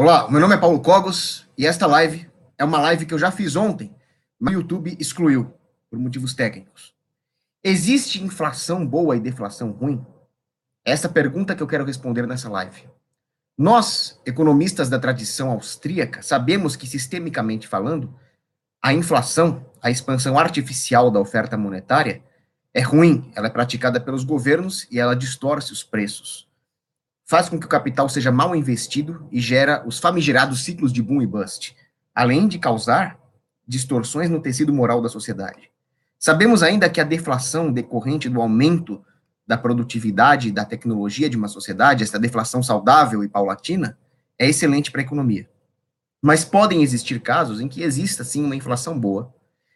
Olá, meu nome é Paulo Cogos e esta live é uma live que eu já fiz ontem, mas o YouTube excluiu, por motivos técnicos. Existe inflação boa e deflação ruim? Essa pergunta que eu quero responder nessa live. Nós, economistas da tradição austríaca, sabemos que, sistemicamente falando, a inflação, a expansão artificial da oferta monetária, é ruim, ela é praticada pelos governos e ela distorce os preços. Faz com que o capital seja mal investido e gera os famigerados ciclos de boom e bust, além de causar distorções no tecido moral da sociedade. Sabemos ainda que a deflação decorrente do aumento da produtividade e da tecnologia de uma sociedade, essa deflação saudável e paulatina, é excelente para a economia. Mas podem existir casos em que exista, sim, uma inflação boa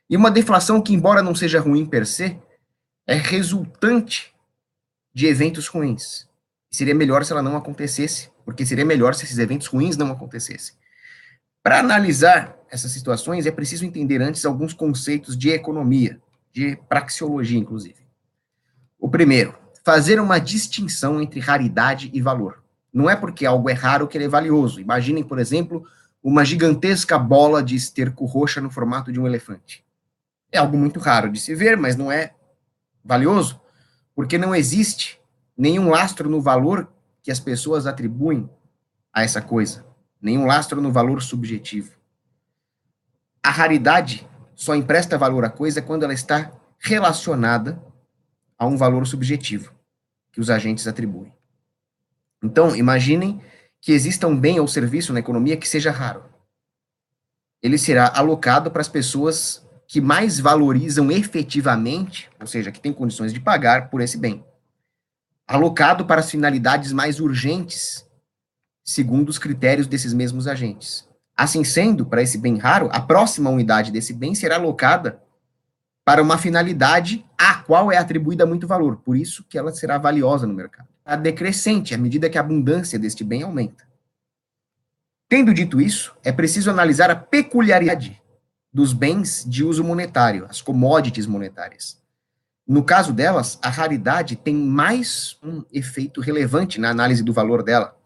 e uma deflação que, embora não seja ruim per se, é resultante de eventos ruins. Seria melhor se ela não acontecesse, porque seria melhor se esses eventos ruins não acontecessem. Para analisar essas situações, é preciso entender antes alguns conceitos de economia, de praxeologia, inclusive. O primeiro, fazer uma distinção entre raridade e valor. Não é porque algo é raro que ele é valioso. Imaginem, por exemplo, uma gigantesca bola de esterco roxa no formato de um elefante. É algo muito raro de se ver, mas não é valioso, porque não existe nenhum lastro no valor que as pessoas atribuem a essa coisa, nenhum lastro no valor subjetivo. A raridade só empresta valor à coisa quando ela está relacionada a um valor subjetivo que os agentes atribuem. Então, imaginem que exista um bem ou serviço na economia que seja raro. Ele será alocado para as pessoas que mais valorizam efetivamente, ou seja, que têm condições de pagar por esse bem. Alocado para as finalidades mais urgentes, segundo os critérios desses mesmos agentes. Assim sendo, para esse bem raro, a próxima unidade desse bem será alocada para uma finalidade à qual é atribuída muito valor, por isso que ela será valiosa no mercado. A decrescente, à medida que a abundância deste bem aumenta. Tendo dito isso, é preciso analisar a peculiaridade dos bens de uso monetário, as commodities monetárias. No caso delas, a raridade tem mais um efeito relevante na análise do valor dela.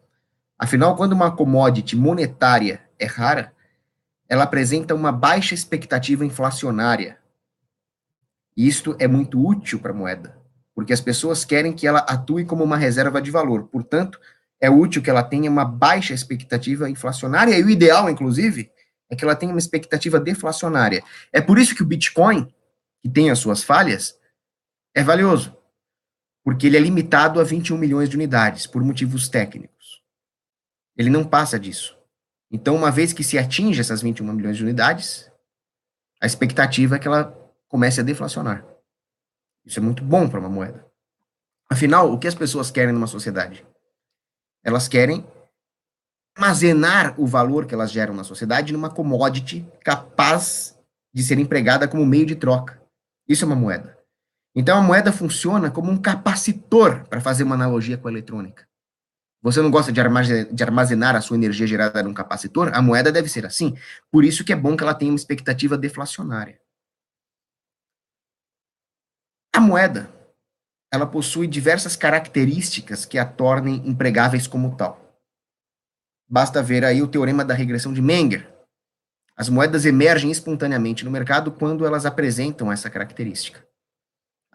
Afinal, quando uma commodity monetária é rara, ela apresenta uma baixa expectativa inflacionária. E isto é muito útil para a moeda, porque as pessoas querem que ela atue como uma reserva de valor. Portanto, é útil que ela tenha uma baixa expectativa inflacionária, e o ideal, inclusive, é que ela tenha uma expectativa deflacionária. É por isso que o Bitcoin, que tem as suas falhas, é valioso, porque ele é limitado a 21 milhões de unidades, por motivos técnicos. Ele não passa disso. Então, uma vez que se atinge essas 21 milhões de unidades, a expectativa é que ela comece a deflacionar. Isso é muito bom para uma moeda. Afinal, o que as pessoas querem numa sociedade? Elas querem armazenar o valor que elas geram na sociedade numa commodity capaz de ser empregada como meio de troca. Isso é uma moeda. Então, a moeda funciona como um capacitor, para fazer uma analogia com a eletrônica. Você não gosta de armazenar a sua energia gerada num capacitor? A moeda deve ser assim. Por isso que é bom que ela tenha uma expectativa deflacionária. A moeda, ela possui diversas características que a tornem empregáveis como tal. Basta ver aí o teorema da regressão de Menger. As moedas emergem espontaneamente no mercado quando elas apresentam essa característica.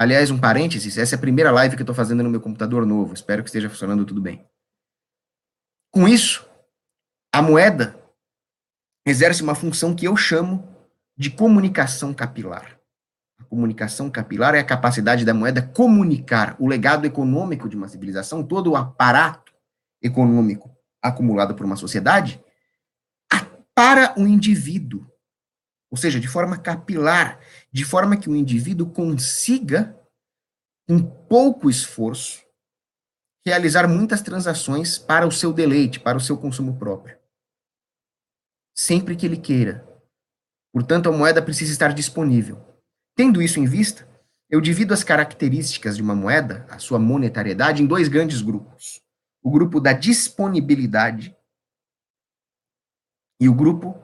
Aliás, um parênteses, essa é a primeira live que eu estou fazendo no meu computador novo. Espero que esteja funcionando tudo bem. Com isso, a moeda exerce uma função que eu chamo de comunicação capilar. A comunicação capilar é a capacidade da moeda comunicar o legado econômico de uma civilização, todo o aparato econômico acumulado por uma sociedade, para o indivíduo. Ou seja, de forma capilar, de forma que o indivíduo consiga, em pouco esforço, realizar muitas transações para o seu deleite, para o seu consumo próprio. Sempre que ele queira. Portanto, a moeda precisa estar disponível. Tendo isso em vista, eu divido as características de uma moeda, a sua monetariedade, em dois grandes grupos. O grupo da disponibilidade e o grupo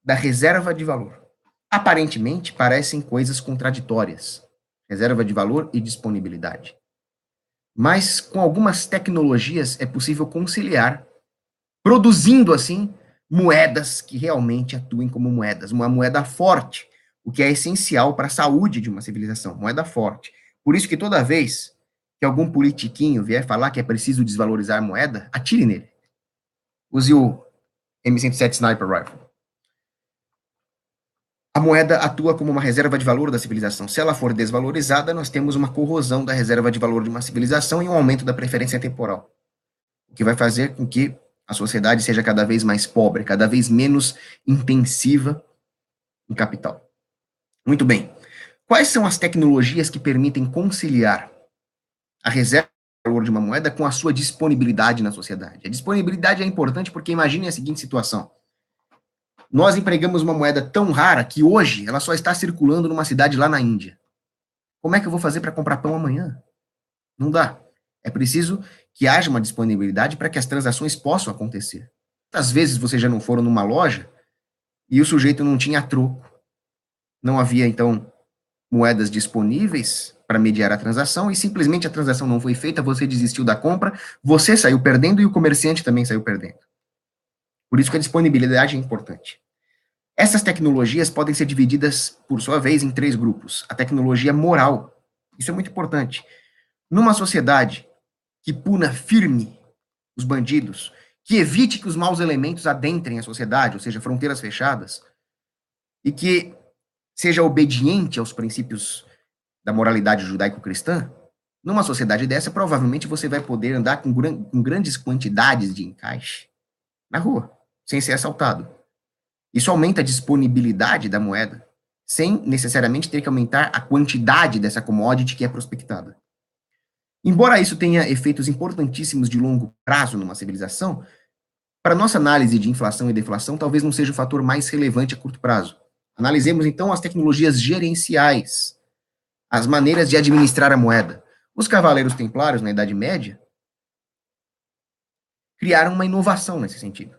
da reserva de valor. Aparentemente, parecem coisas contraditórias, reserva de valor e disponibilidade. Mas, com algumas tecnologias, é possível conciliar, produzindo, assim, moedas que realmente atuem como moedas, uma moeda forte, o que é essencial para a saúde de uma civilização, moeda forte. Por isso que toda vez que algum politiquinho vier falar que é preciso desvalorizar a moeda, atire nele. Use o M107 Sniper Rifle. A moeda atua como uma reserva de valor da civilização. Se ela for desvalorizada, nós temos uma corrosão da reserva de valor de uma civilização e um aumento da preferência temporal, o que vai fazer com que a sociedade seja cada vez mais pobre, cada vez menos intensiva em capital. Muito bem. Quais são as tecnologias que permitem conciliar a reserva de valor de uma moeda com a sua disponibilidade na sociedade? A disponibilidade é importante porque imagine a seguinte situação. Nós empregamos uma moeda tão rara que hoje ela só está circulando numa cidade lá na Índia. Como é que eu vou fazer para comprar pão amanhã? Não dá. É preciso que haja uma disponibilidade para que as transações possam acontecer. Quantas vezes vocês já não foram numa loja e o sujeito não tinha troco? Não havia, então, moedas disponíveis para mediar a transação e simplesmente a transação não foi feita, você desistiu da compra, você saiu perdendo e o comerciante também saiu perdendo. Por isso que a disponibilidade é importante. Essas tecnologias podem ser divididas, por sua vez, em 3 grupos. A tecnologia moral. Isso é muito importante. Numa sociedade que puna firme os bandidos, que evite que os maus elementos adentrem a sociedade, ou seja, fronteiras fechadas, e que seja obediente aos princípios da moralidade judaico-cristã, numa sociedade dessa, provavelmente você vai poder andar com grandes quantidades de encaixe na rua, sem ser assaltado. Isso aumenta a disponibilidade da moeda, sem necessariamente ter que aumentar a quantidade dessa commodity que é prospectada. Embora isso tenha efeitos importantíssimos de longo prazo numa civilização, para nossa análise de inflação e deflação, talvez não seja o fator mais relevante a curto prazo. Analisemos, então, as tecnologias gerenciais, as maneiras de administrar a moeda. Os cavaleiros templários, na Idade Média, criaram uma inovação nesse sentido,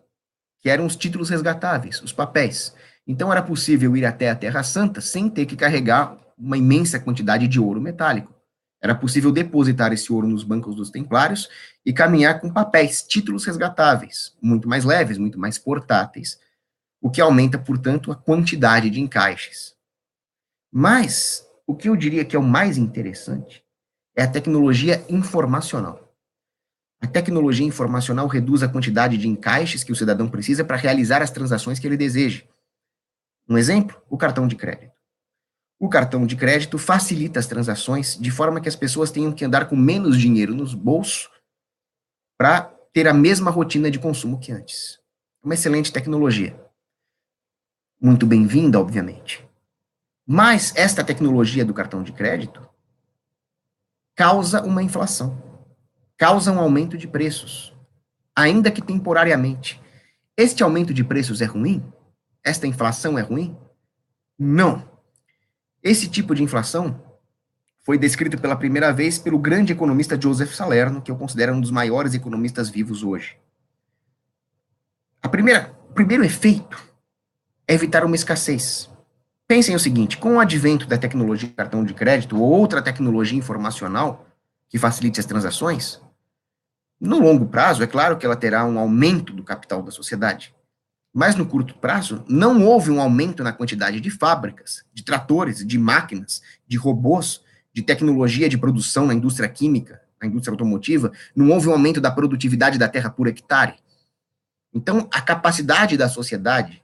que eram os títulos resgatáveis, os papéis. Então, era possível ir até a Terra Santa sem ter que carregar uma imensa quantidade de ouro metálico. Era possível depositar esse ouro nos bancos dos templários e caminhar com papéis, títulos resgatáveis, muito mais leves, muito mais portáteis, o que aumenta, portanto, a quantidade de encaixes. Mas, o que eu diria que é o mais interessante é a tecnologia informacional. A tecnologia informacional reduz a quantidade de encaixes que o cidadão precisa para realizar as transações que ele deseja. Um exemplo, o cartão de crédito. O cartão de crédito facilita as transações de forma que as pessoas tenham que andar com menos dinheiro nos bolsos para ter a mesma rotina de consumo que antes. Uma excelente tecnologia. Muito bem-vinda, obviamente. Mas esta tecnologia do cartão de crédito causa uma inflação, causa um aumento de preços, ainda que temporariamente. Este aumento de preços é ruim? Esta inflação é ruim? Não. Esse tipo de inflação foi descrito pela primeira vez pelo grande economista Joseph Salerno, que eu considero um dos maiores economistas vivos hoje. O primeiro efeito é evitar uma escassez. Pensem o seguinte, com o advento da tecnologia de cartão de crédito ou outra tecnologia informacional que facilite as transações, no longo prazo, é claro que ela terá um aumento do capital da sociedade. Mas no curto prazo, não houve um aumento na quantidade de fábricas, de tratores, de máquinas, de robôs, de tecnologia de produção na indústria química, na indústria automotiva, não houve um aumento da produtividade da terra por hectare. Então, a capacidade da sociedade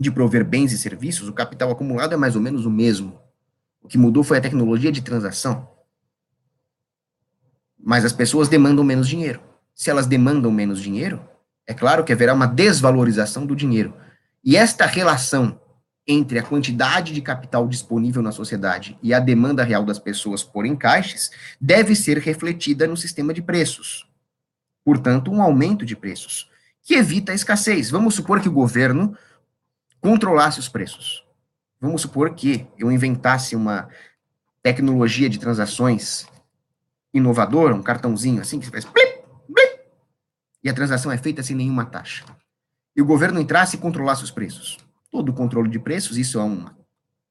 de prover bens e serviços, o capital acumulado é mais ou menos o mesmo. O que mudou foi a tecnologia de transação. Mas as pessoas demandam menos dinheiro. Se elas demandam menos dinheiro, é claro que haverá uma desvalorização do dinheiro. E esta relação entre a quantidade de capital disponível na sociedade e a demanda real das pessoas por encaixes deve ser refletida no sistema de preços. Portanto, um aumento de preços, que evita a escassez. Vamos supor que o governo controlasse os preços. Vamos supor que eu inventasse uma tecnologia de transações inovadora, um cartãozinho assim, que você faz blip, blip, e a transação é feita sem nenhuma taxa. E o governo entrasse e controlasse os preços. Todo o controle de preços, isso é um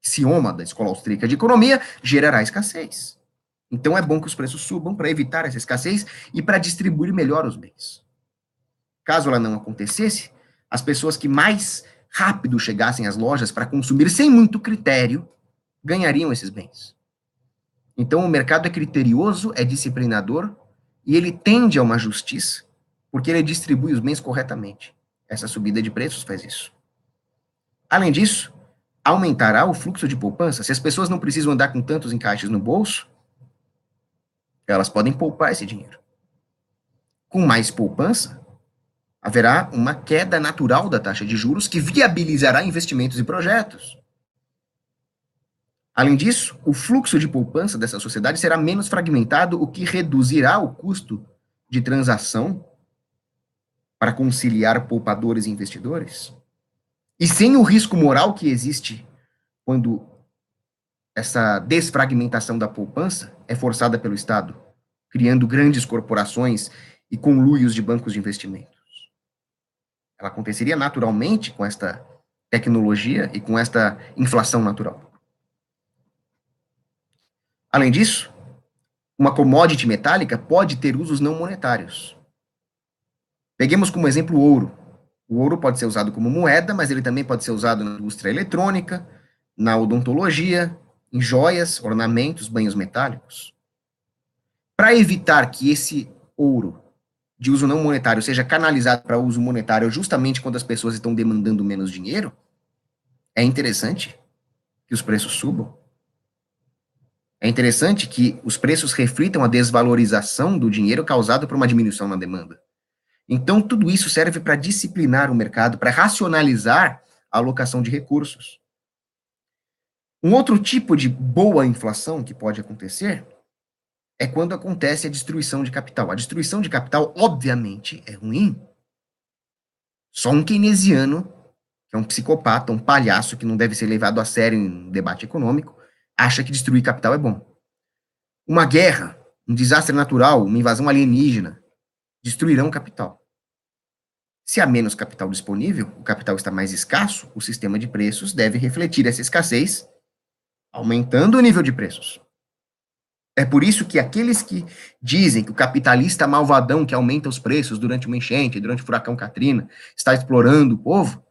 axioma da Escola Austríaca de Economia, gerará escassez. Então é bom que os preços subam para evitar essa escassez e para distribuir melhor os bens. Caso ela não acontecesse, As pessoas que mais rápido chegassem às lojas para consumir sem muito critério ganhariam esses bens. Então, o mercado é criterioso, é disciplinador e ele tende a uma justiça, porque ele distribui os bens corretamente. Essa subida de preços faz isso. Além disso, aumentará o fluxo de poupança. Se as pessoas não precisam andar com tantos encaixes no bolso, elas podem poupar esse dinheiro. Com mais poupança, haverá uma queda natural da taxa de juros que viabilizará investimentos e projetos. Além disso, o fluxo de poupança dessa sociedade será menos fragmentado, o que reduzirá o custo de transação para conciliar poupadores e investidores. E sem o risco moral que existe quando essa desfragmentação da poupança é forçada pelo Estado, criando grandes corporações e conluios de bancos de investimentos. Ela aconteceria naturalmente com esta tecnologia e com esta inflação natural. Além disso, uma commodity metálica pode ter usos não monetários. Peguemos como exemplo o ouro. O ouro pode ser usado como moeda, mas ele também pode ser usado na indústria eletrônica, na odontologia, em joias, ornamentos, banhos metálicos. Para evitar que esse ouro de uso não monetário seja canalizado para uso monetário justamente quando as pessoas estão demandando menos dinheiro, é interessante que os preços subam. É interessante que os preços reflitam a desvalorização do dinheiro causada por uma diminuição na demanda. Então, tudo isso serve para disciplinar o mercado, para racionalizar a alocação de recursos. Um outro tipo de boa inflação que pode acontecer é quando acontece a destruição de capital. A destruição de capital, obviamente, é ruim. Só um keynesiano, que é um psicopata, um palhaço que não deve ser levado a sério em debate econômico, acha que destruir capital é bom. Uma guerra, um desastre natural, uma invasão alienígena, destruirão o capital. Se há menos capital disponível, o capital está mais escasso, o sistema de preços deve refletir essa escassez, aumentando o nível de preços. É por isso que aqueles que dizem que o capitalista malvadão que aumenta os preços durante uma enchente, durante o furacão Katrina, está explorando o povo,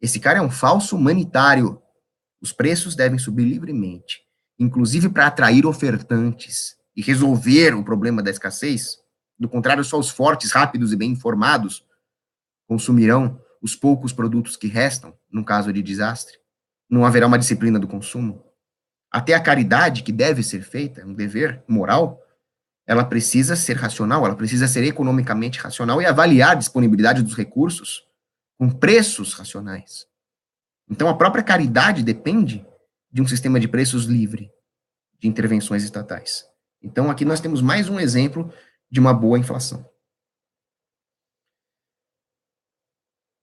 esse cara é um falso humanitário. Os preços devem subir livremente, inclusive para atrair ofertantes e resolver o problema da escassez. Do contrário, só os fortes, rápidos e bem informados consumirão os poucos produtos que restam, num caso de desastre. Não haverá uma disciplina do consumo. Até a caridade, que deve ser feita, é um dever moral, ela precisa ser racional, ela precisa ser economicamente racional e avaliar a disponibilidade dos recursos com preços racionais. Então, a própria caridade depende de um sistema de preços livre de intervenções estatais. Então, aqui nós temos mais um exemplo de uma boa inflação.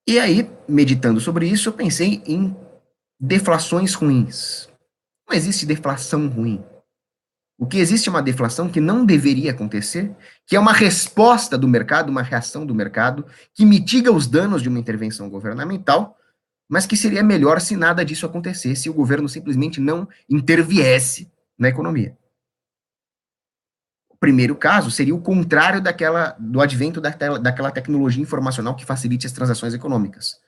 E aí, meditando sobre isso, eu pensei em deflações ruins. Não existe deflação ruim. O que existe é uma deflação que não deveria acontecer, que é uma resposta do mercado, uma reação do mercado, que mitiga os danos de uma intervenção governamental, mas que seria melhor se nada disso acontecesse, se o governo simplesmente não interviesse na economia. O primeiro caso seria o contrário do advento daquela tecnologia informacional que facilite as transações econômicas.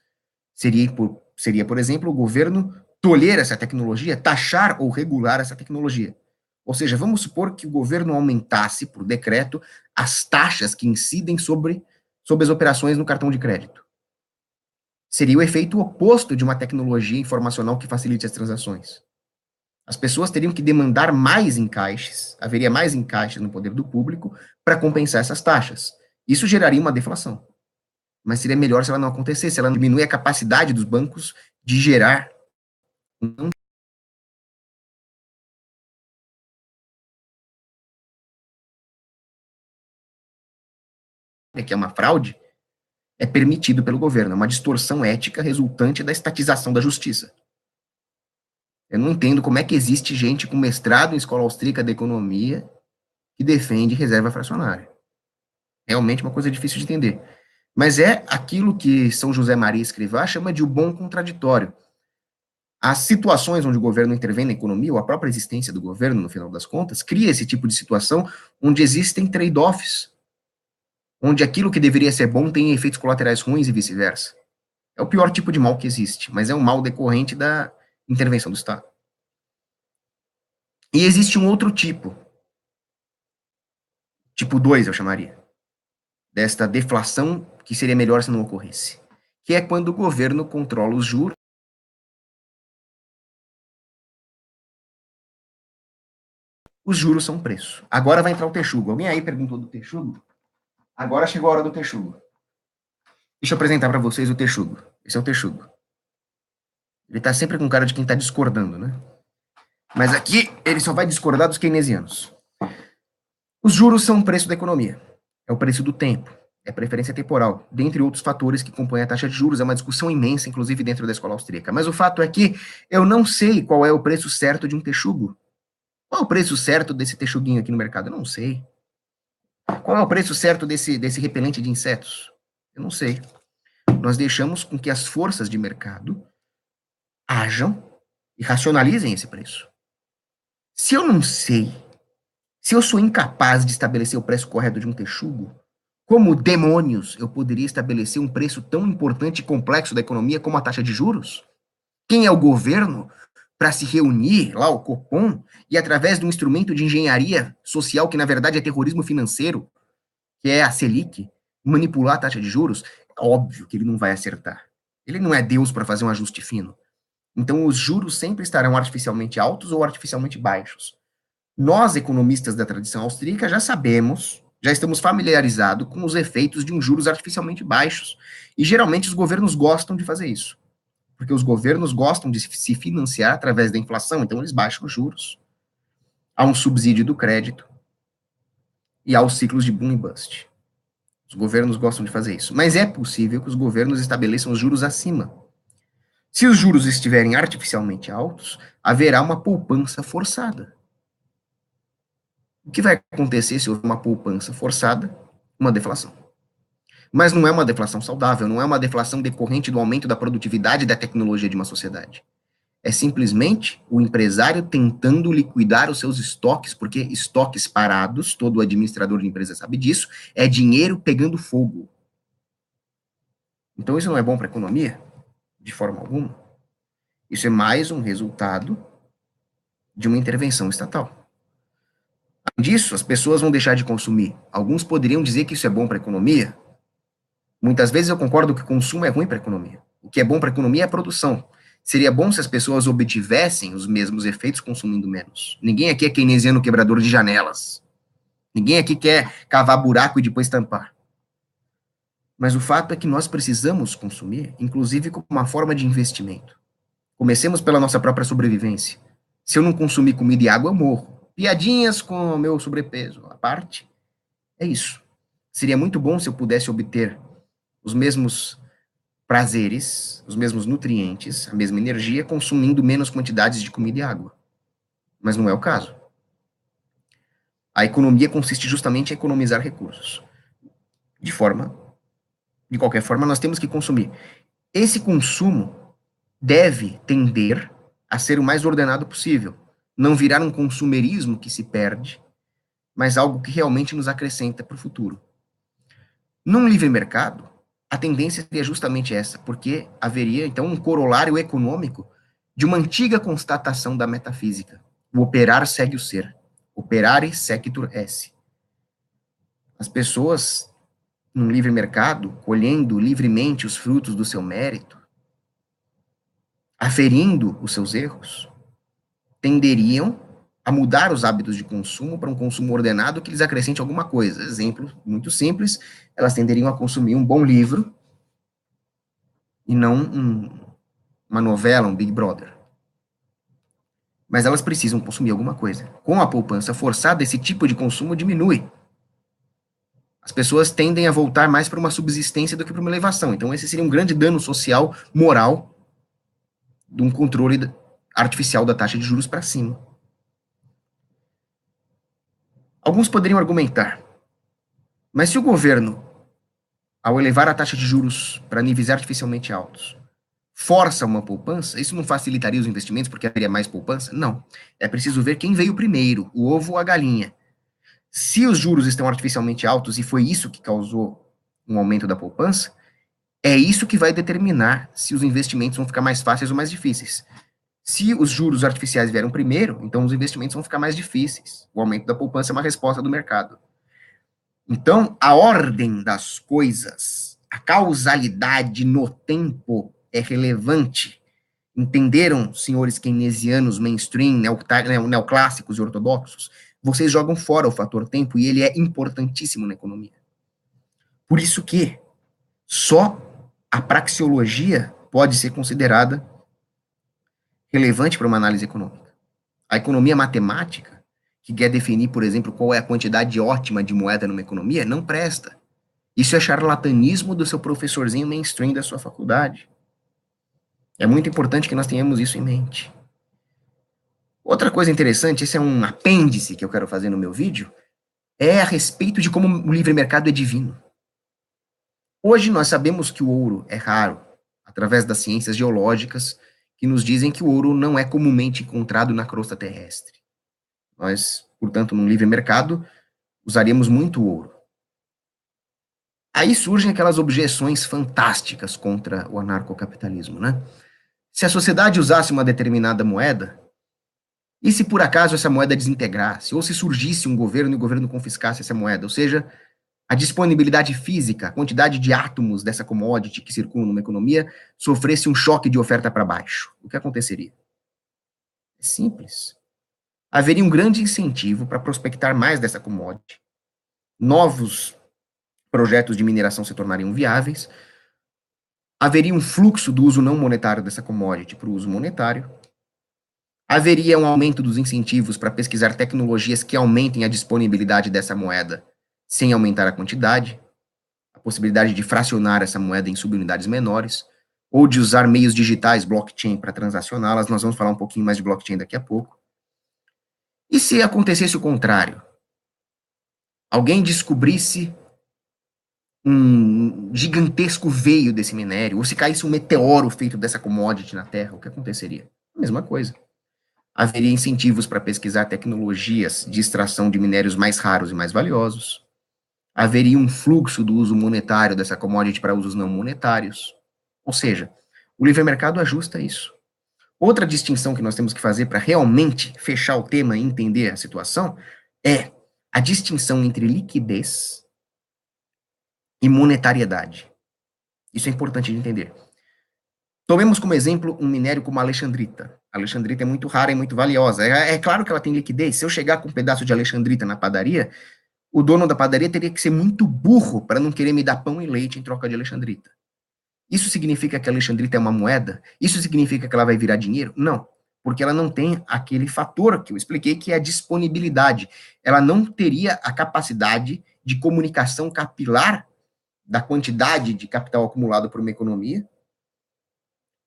Seria, por exemplo, o governo tolher essa tecnologia, taxar ou regular essa tecnologia. Ou seja, vamos supor que o governo aumentasse, por decreto, as taxas que incidem sobre as operações no cartão de crédito. Seria o efeito oposto de uma tecnologia informacional que facilite as transações. As pessoas teriam que demandar mais encaixes, haveria mais encaixes no poder do público para compensar essas taxas. Isso geraria uma deflação. Mas seria melhor se ela não acontecesse, se ela diminui a capacidade dos bancos de gerar que é uma fraude, é permitido pelo governo, é uma distorção ética resultante da estatização da justiça. Eu não entendo como é que existe gente com mestrado em escola austríaca de economia que defende reserva fracionária. Realmente uma coisa difícil de entender. Mas é aquilo que São José Maria Escrivá chama de o bom contraditório. As situações onde o governo intervém na economia, ou a própria existência do governo, no final das contas, cria esse tipo de situação onde existem trade-offs, onde aquilo que deveria ser bom tem efeitos colaterais ruins e vice-versa. É o pior tipo de mal que existe, mas é um mal decorrente da intervenção do Estado. E existe um outro tipo 2 eu chamaria, desta deflação que seria melhor se não ocorresse, que é quando o governo controla os juros. Os juros são preço. Agora vai entrar o texugo. Alguém aí perguntou do texugo? Agora chegou a hora do texugo. Deixa eu apresentar para vocês o texugo. Esse é o texugo. Ele tá sempre com cara de quem tá discordando, né? Mas aqui ele só vai discordar dos keynesianos. Os juros são o preço da economia. É o preço do tempo. É preferência temporal. Dentre outros fatores que compõem a taxa de juros. É uma discussão imensa, inclusive dentro da escola austríaca. Mas o fato é que eu não sei qual é o preço certo de um texugo. Qual é o preço certo desse texuguinho aqui no mercado? Eu não sei. Qual é o preço certo desse repelente de insetos? Eu não sei. Nós deixamos com que as forças de mercado hajam e racionalizem esse preço. Se eu não sei, se eu sou incapaz de estabelecer o preço correto de um texugo, como demônios eu poderia estabelecer um preço tão importante e complexo da economia como a taxa de juros? Quem é o governo para se reunir, lá o Copom, e através de um instrumento de engenharia social, que na verdade é terrorismo financeiro, que é a Selic, manipular a taxa de juros? Óbvio que ele não vai acertar. Ele não é Deus para fazer um ajuste fino. Então, os juros sempre estarão artificialmente altos ou artificialmente baixos. Nós, economistas da tradição austríaca, já sabemos, já estamos familiarizados com os efeitos de um juros artificialmente baixos. E geralmente os governos gostam de fazer isso. Porque os governos gostam de se financiar através da inflação, então eles baixam os juros. Há um subsídio do crédito e há os ciclos de boom e bust. Os governos gostam de fazer isso. Mas é possível que os governos estabeleçam os juros acima. Se os juros estiverem artificialmente altos, haverá uma poupança forçada. O que vai acontecer se houver uma poupança forçada? Uma deflação. Mas não é uma deflação saudável, não é uma deflação decorrente do aumento da produtividade e da tecnologia de uma sociedade. É simplesmente o empresário tentando liquidar os seus estoques, porque estoques parados, todo administrador de empresa sabe disso, é dinheiro pegando fogo. Então isso não é bom para a economia? De forma alguma. Isso é mais um resultado de uma intervenção estatal. Além disso, as pessoas vão deixar de consumir. Alguns poderiam dizer que isso é bom para a economia. Muitas vezes eu concordo que o consumo é ruim para a economia. O que é bom para a economia é a produção. Seria bom se as pessoas obtivessem os mesmos efeitos consumindo menos. Ninguém aqui é keynesiano quebrador de janelas. Ninguém aqui quer cavar buraco e depois tampar. Mas o fato é que nós precisamos consumir, inclusive como uma forma de investimento. Comecemos pela nossa própria sobrevivência. Se eu não consumir comida e água, eu morro. Piadinhas com o meu sobrepeso, a parte, é isso. Seria muito bom se eu pudesse obter os mesmos prazeres, os mesmos nutrientes, a mesma energia, consumindo menos quantidades de comida e água. Mas não é o caso. A economia consiste justamente em economizar recursos. De qualquer forma, nós temos que consumir. Esse consumo deve tender a ser o mais ordenado possível. Não virar um consumerismo que se perde, mas algo que realmente nos acrescenta para o futuro. Num livre mercado, a tendência seria justamente essa, porque haveria, então, um corolário econômico de uma antiga constatação da metafísica. O operar segue o ser. Operare sequitur esse. As pessoas, num livre mercado, colhendo livremente os frutos do seu mérito, aferindo os seus erros, tenderiam a mudar os hábitos de consumo para um consumo ordenado que lhes acrescente alguma coisa. Exemplo muito simples, elas tenderiam a consumir um bom livro e não uma novela, um Big Brother. Mas elas precisam consumir alguma coisa. Com a poupança forçada, esse tipo de consumo diminui. As pessoas tendem a voltar mais para uma subsistência do que para uma elevação. Então, esse seria um grande dano social, moral, de um controle artificial da taxa de juros para cima. Alguns poderiam argumentar, mas se o governo, ao elevar a taxa de juros para níveis artificialmente altos, força uma poupança, isso não facilitaria os investimentos porque haveria mais poupança? Não. É preciso ver quem veio primeiro, o ovo ou a galinha. Se os juros estão artificialmente altos e foi isso que causou um aumento da poupança, É isso que vai determinar se os investimentos vão ficar mais fáceis ou mais difíceis. Se os juros artificiais vieram primeiro, então os investimentos vão ficar mais difíceis. O aumento da poupança é uma resposta do mercado. Então, a ordem das coisas, a causalidade no tempo é relevante. Entenderam, senhores keynesianos, mainstream, neoclássicos e ortodoxos? Vocês jogam fora o fator tempo e ele é importantíssimo na economia. Por isso que só a praxeologia pode ser considerada relevante para uma análise econômica. A economia matemática, que quer definir, por exemplo, qual é a quantidade ótima de moeda numa economia, não presta. Isso é charlatanismo do seu professorzinho mainstream da sua faculdade. É muito importante que nós tenhamos isso em mente. Outra coisa interessante, esse é um apêndice que eu quero fazer no meu vídeo, é a respeito de como o livre mercado é divino. Hoje nós sabemos que o ouro é raro, através das ciências geológicas, que nos dizem que o ouro não é comumente encontrado na crosta terrestre. Nós, portanto, no livre mercado, usaríamos muito ouro. Aí surgem aquelas objeções fantásticas contra o anarcocapitalismo, né? Se a sociedade usasse uma determinada moeda, e se por acaso essa moeda desintegrasse, ou se surgisse um governo e o governo confiscasse essa moeda, ou seja, a disponibilidade física, a quantidade de átomos dessa commodity que circulam numa economia, sofresse um choque de oferta para baixo, o que aconteceria? É simples. Haveria um grande incentivo para prospectar mais dessa commodity. Novos projetos de mineração se tornariam viáveis. Haveria um fluxo do uso não monetário dessa commodity para o uso monetário. Haveria um aumento dos incentivos para pesquisar tecnologias que aumentem a disponibilidade dessa moeda sem aumentar a quantidade, a possibilidade de fracionar essa moeda em subunidades menores, ou de usar meios digitais, blockchain, para transacioná-las. Nós vamos falar um pouquinho mais de blockchain daqui a pouco. E se acontecesse o contrário? Alguém descobrisse um gigantesco veio desse minério, ou se caísse um meteoro feito dessa commodity na Terra, o que aconteceria? A mesma coisa. Haveria incentivos para pesquisar tecnologias de extração de minérios mais raros e mais valiosos. Haveria um fluxo do uso monetário dessa commodity para usos não monetários. Ou seja, o livre mercado ajusta isso. Outra distinção que nós temos que fazer para realmente fechar o tema e entender a situação é a distinção entre liquidez e monetariedade. Isso é importante de entender. Tomemos como exemplo um minério como a alexandrita. A alexandrita é muito rara e muito valiosa. É claro que ela tem liquidez. Se eu chegar com um pedaço de alexandrita na padaria, o dono da padaria teria que ser muito burro para não querer me dar pão e leite em troca de alexandrita. Isso significa que a alexandrita é uma moeda? Isso significa que ela vai virar dinheiro? Não, porque ela não tem aquele fator que eu expliquei, que é a disponibilidade. Ela não teria a capacidade de comunicação capilar da quantidade de capital acumulado por uma economia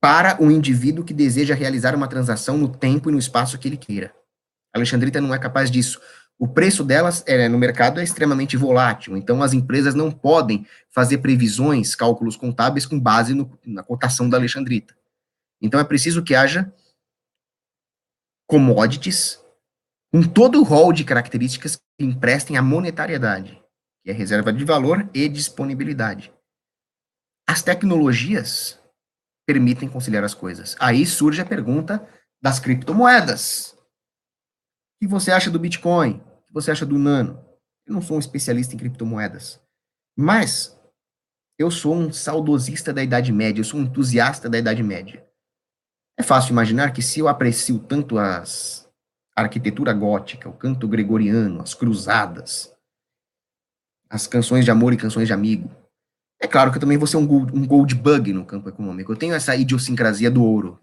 para um indivíduo que deseja realizar uma transação no tempo e no espaço que ele queira. A alexandrita não é capaz disso. O preço delas no mercado é extremamente volátil, então as empresas não podem fazer previsões, cálculos contábeis com base na cotação da alexandrita. Então é preciso que haja commodities com todo o rol de características que emprestem a monetariedade, que é reserva de valor e disponibilidade. As tecnologias permitem conciliar as coisas. Aí surge a pergunta das criptomoedas. O que você acha do Bitcoin? O que você acha do Nano? Eu não sou um especialista em criptomoedas, mas eu sou um saudosista da Idade Média, eu sou um entusiasta da Idade Média. É fácil imaginar que se eu aprecio tanto a arquitetura gótica, o canto gregoriano, as cruzadas, as canções de amor e canções de amigo, é claro que eu também vou ser um gold bug no campo econômico. Eu tenho essa idiosincrasia do ouro.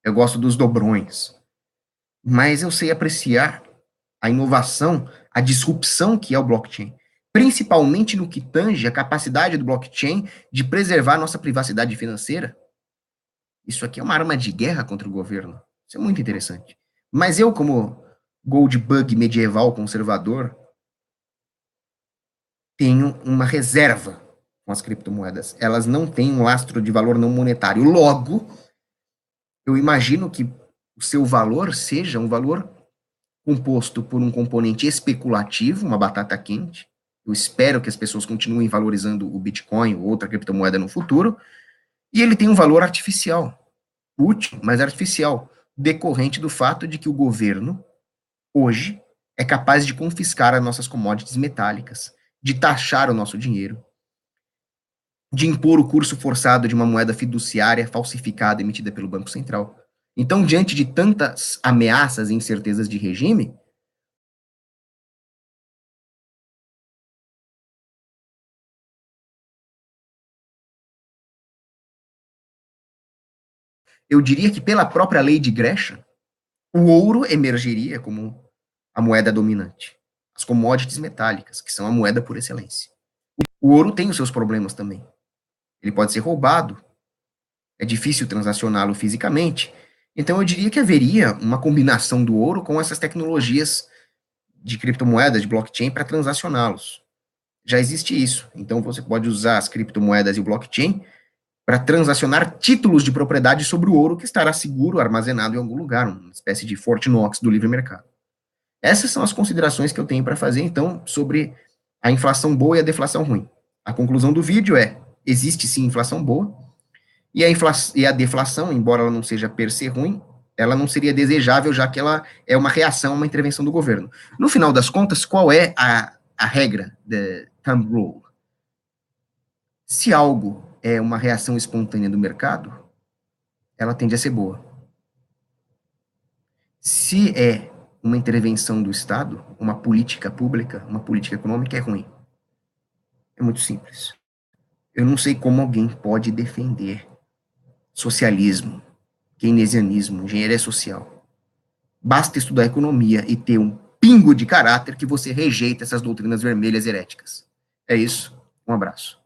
Eu gosto dos dobrões. Mas eu sei apreciar a inovação, a disrupção que é o blockchain, principalmente no que tange a capacidade do blockchain de preservar nossa privacidade financeira. Isso aqui é uma arma de guerra contra o governo. Isso é muito interessante. Mas eu, como gold bug medieval conservador, tenho uma reserva com as criptomoedas. Elas não têm um lastro de valor não monetário. Logo, eu imagino que o seu valor seja um valor composto por um componente especulativo, uma batata quente, Eu espero que as pessoas continuem valorizando o Bitcoin ou outra criptomoeda no futuro. E ele tem um valor artificial, útil, mas artificial, decorrente do fato de que o governo, hoje, é capaz de confiscar as nossas commodities metálicas, de taxar o nosso dinheiro, de impor o curso forçado de uma moeda fiduciária falsificada emitida pelo Banco Central. Então, diante de tantas ameaças e incertezas de regime, eu diria que pela própria lei de Gresham, o ouro emergeria como a moeda dominante. As commodities metálicas, que são a moeda por excelência. O ouro tem os seus problemas também. Ele pode ser roubado, é difícil transacioná-lo fisicamente. Então, eu diria que haveria uma combinação do ouro com essas tecnologias de criptomoedas, de blockchain, para transacioná-los. Já existe isso. Então, você pode usar as criptomoedas e o blockchain para transacionar títulos de propriedade sobre o ouro que estará seguro, armazenado em algum lugar, uma espécie de Fort Knox do livre mercado. Essas são as considerações que eu tenho para fazer, então, sobre a inflação boa e a deflação ruim. A conclusão do vídeo é: existe sim inflação boa, e a deflação, embora ela não seja per se ruim, ela não seria desejável, já que ela é uma reação a uma intervenção do governo. No final das contas, qual é a regra da thumb rule? Se algo é uma reação espontânea do mercado, ela tende a ser boa. Se é uma intervenção do Estado, uma política pública, uma política econômica, é ruim. É muito simples. Eu não sei como alguém pode defender socialismo, keynesianismo, engenharia social. Basta estudar economia e ter um pingo de caráter que você rejeita essas doutrinas vermelhas heréticas. É isso. Um abraço.